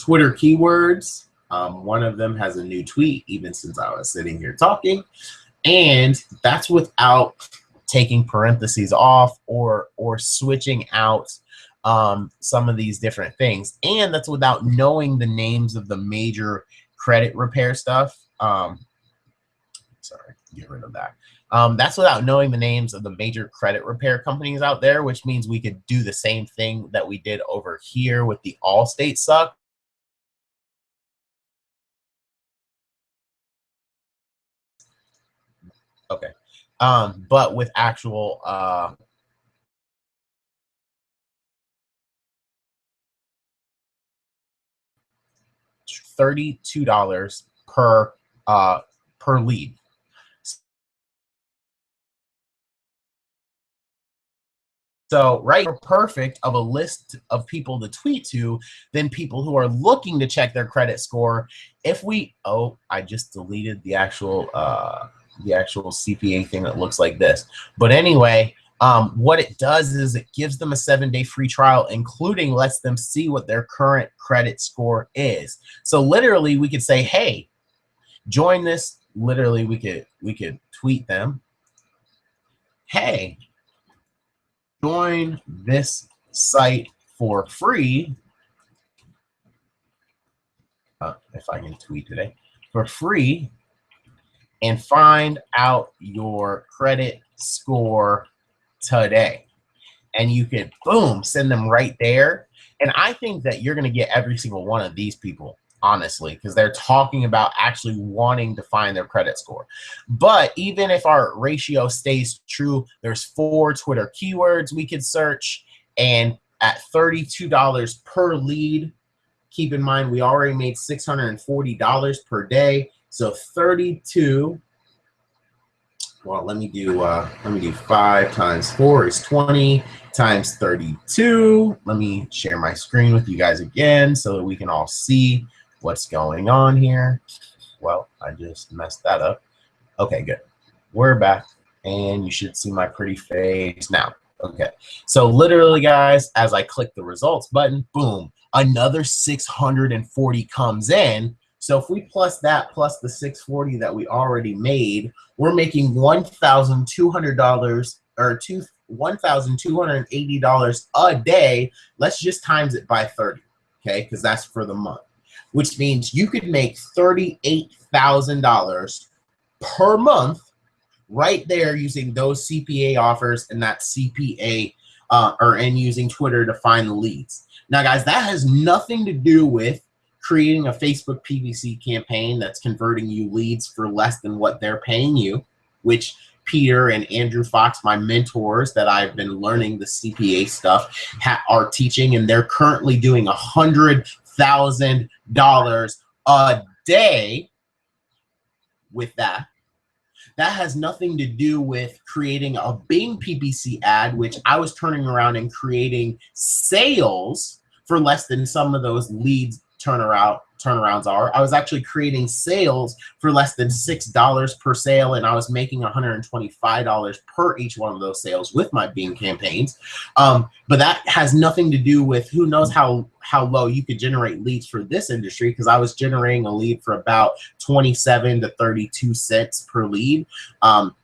Twitter keywords. One of them has a new tweet, even since I was sitting here talking. And that's without taking parentheses off or switching out some of these different things. And that's without knowing the names of the major credit repair stuff. Sorry, get rid of that. That's without knowing the names of the major credit repair companies out there, which means we could do the same thing that we did over here with the Allstate suck. Okay. But with actual $32 per lead. So right, perfect of a list of people to tweet to, then people who are looking to check their credit score. If we, oh, I just deleted the actual CPA thing that looks like this. But anyway, what it does is it gives them a 7-day free trial, including lets them see what their current credit score is. So literally we could say, hey, join this. Literally we could tweet them, hey, join this site for free. If I can tweet today, for free, and find out your credit score today. And you could, boom, send them right there. And I think that you're going to get every single one of these people, honestly, because they're talking about actually wanting to find their credit score. But even if our ratio stays true, there's 4 Twitter keywords we could search, and at $32 per lead, keep in mind we already made $640 per day. So 32, well, let me do 5 times 4 is 20 times 32. Let me share my screen with you guys again so that we can all see what's going on here. Well, I just messed that up. Okay, good. We're back, and you should see my pretty face now. Okay, so literally, guys, as I click the results button, boom, another 640 comes in. So if we plus that plus the 640 that we already made, we're making $1,200 or $1,280 a day. Let's just times it by 30, okay? Because that's for the month, which means you could make $38,000 per month right there using those CPA offers and that CPA and using Twitter to find the leads. Now, guys, that has nothing to do with creating a Facebook PPC campaign that's converting you leads for less than what they're paying you, which Peter and Andrew Fox, my mentors that I've been learning the CPA stuff, are teaching, and they're currently doing $100,000 a day with that. That has nothing to do with creating a Bing PPC ad, which I was turning around and creating sales for less than some of those leads turnarounds are. I was actually creating sales for less than $6 per sale, and I was making $125 per each one of those sales with my Bing campaigns. But that has nothing to do with who knows how low you could generate leads for this industry, because I was generating a lead for about 27 to 32 cents per lead.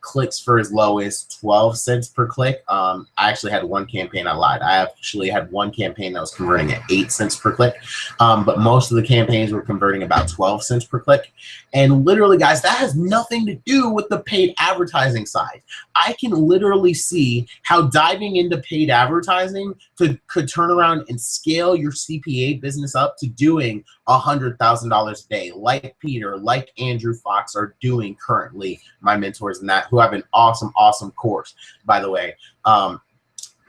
Clicks for as low as 12 cents per click. I actually had one campaign, I lied. I actually had one campaign that was converting at 8 cents per click. But most of the campaigns were converting about 12 cents per click. And literally, guys, that has nothing to do with the paid advertising side. I can literally see how diving into paid advertising could turn around and scale your CPA business up to doing $100,000 a day, like Peter, like Andrew Fox are doing currently, my mentors and that, who have an awesome course, by the way, that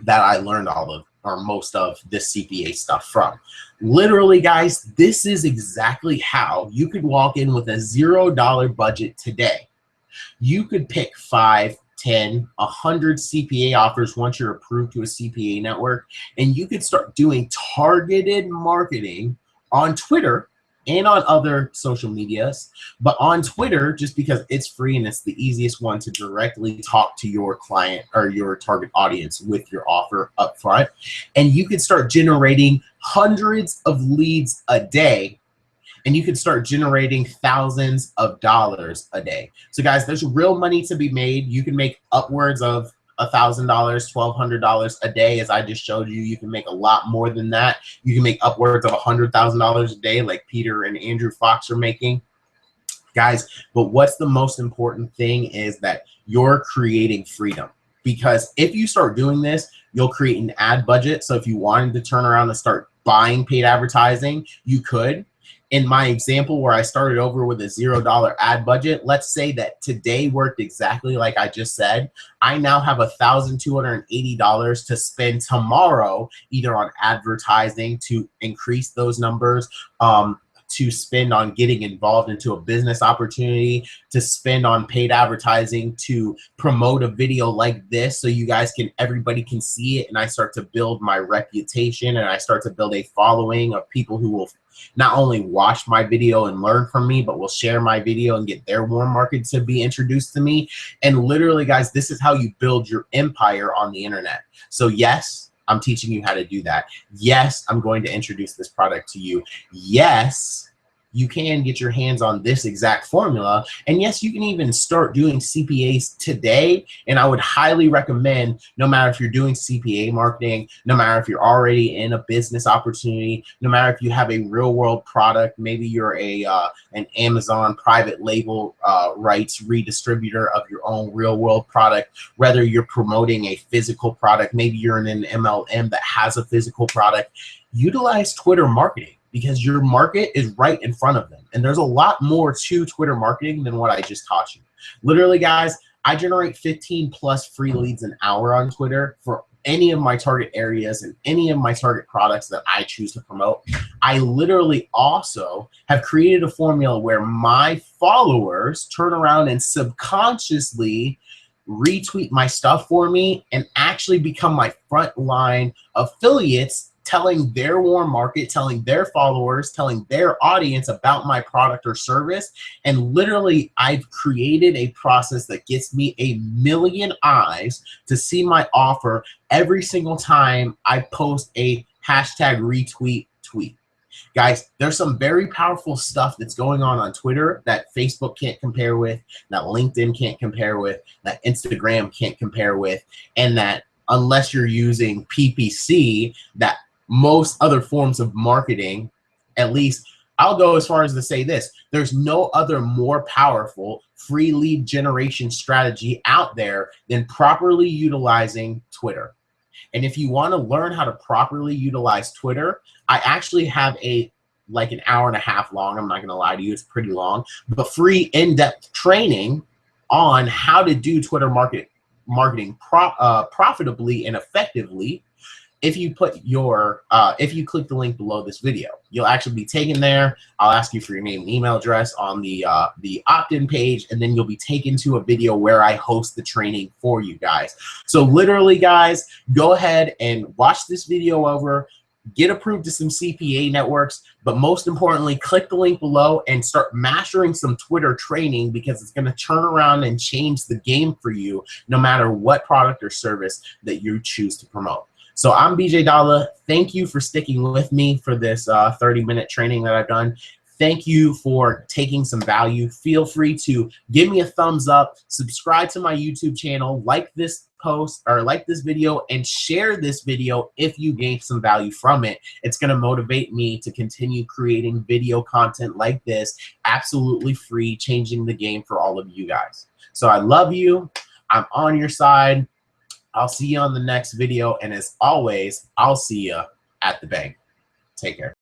I learned all of or most of this CPA stuff from. Literally, guys, this is exactly how you could walk in with a $0 budget today. You could pick 5, 10, 100 CPA offers once you're approved to a CPA network, and you could start doing targeted marketing on Twitter and on other social medias. But on Twitter, just because it's free and it's the easiest one to directly talk to your client or your target audience with your offer up front. And you can start generating hundreds of leads a day, and you can start generating thousands of dollars a day. So guys, there's real money to be made. You can make upwards of $1,000, $1,200 a day. As I just showed you, you can make a lot more than that. You can make upwards of $100,000 a day like Peter and Andrew Fox are making. Guys, but what's the most important thing is that you're creating freedom. Because if you start doing this, you'll create an ad budget. So if you wanted to turn around and start buying paid advertising, you could. In my example where I started over with a $0 ad budget, let's say that today worked exactly like I just said. I now have $1,280 to spend tomorrow, either on advertising to increase those numbers, to spend on getting involved into a business opportunity, to spend on paid advertising, to promote a video like this so you guys can, everybody can see it, and I start to build my reputation and I start to build a following of people who will not only watch my video and learn from me, but will share my video and get their warm market to be introduced to me. And literally, guys, this is how you build your empire on the internet. So yes, I'm teaching you how to do that. Yes, I'm going to introduce this product to you. Yes, you can get your hands on this exact formula. And yes, you can even start doing CPAs today. And I would highly recommend, no matter if you're doing CPA marketing, no matter if you're already in a business opportunity, no matter if you have a real world product, maybe you're an Amazon private label rights redistributor of your own real world product, whether you're promoting a physical product, maybe you're in an MLM that has a physical product, utilize Twitter marketing, because your market is right in front of them. And there's a lot more to Twitter marketing than what I just taught you. Literally, guys, I generate 15 plus free leads an hour on Twitter for any of my target areas and any of my target products that I choose to promote. I literally also have created a formula where my followers turn around and subconsciously retweet my stuff for me and actually become my frontline affiliates, telling their warm market, telling their followers, telling their audience about my product or service. And literally, I've created a process that gets me 1 million eyes to see my offer every single time I post a hashtag retweet tweet. Guys, there's some very powerful stuff that's going on Twitter that Facebook can't compare with, that LinkedIn can't compare with, that Instagram can't compare with, and that unless you're using PPC, that most other forms of marketing, at least I'll go as far as to say this, there's no other more powerful free lead generation strategy out there than properly utilizing Twitter. And if you want to learn how to properly utilize Twitter, I actually have like an hour and a half long, I'm not going to lie to you, it's pretty long, but free in-depth training on how to do Twitter marketing profitably and effectively. If you put your, if you click the link below this video, you'll actually be taken there. I'll ask you for your name and email address on the opt-in page, and then you'll be taken to a video where I host the training for you guys. So literally, guys, go ahead and watch this video over, get approved to some CPA networks, but most importantly, click the link below and start mastering some Twitter training, because it's going to turn around and change the game for you no matter what product or service that you choose to promote. So I'm BJ Dalla. Thank you for sticking with me for this 30-minute training that I've done. Thank you for taking some value. Feel free to give me a thumbs up, subscribe to my YouTube channel, like this post or like this video, and share this video if you gain some value from it. It's going to motivate me to continue creating video content like this, absolutely free, changing the game for all of you guys. So I love you. I'm on your side. I'll see you on the next video, and as always, I'll see you at the bank. Take care.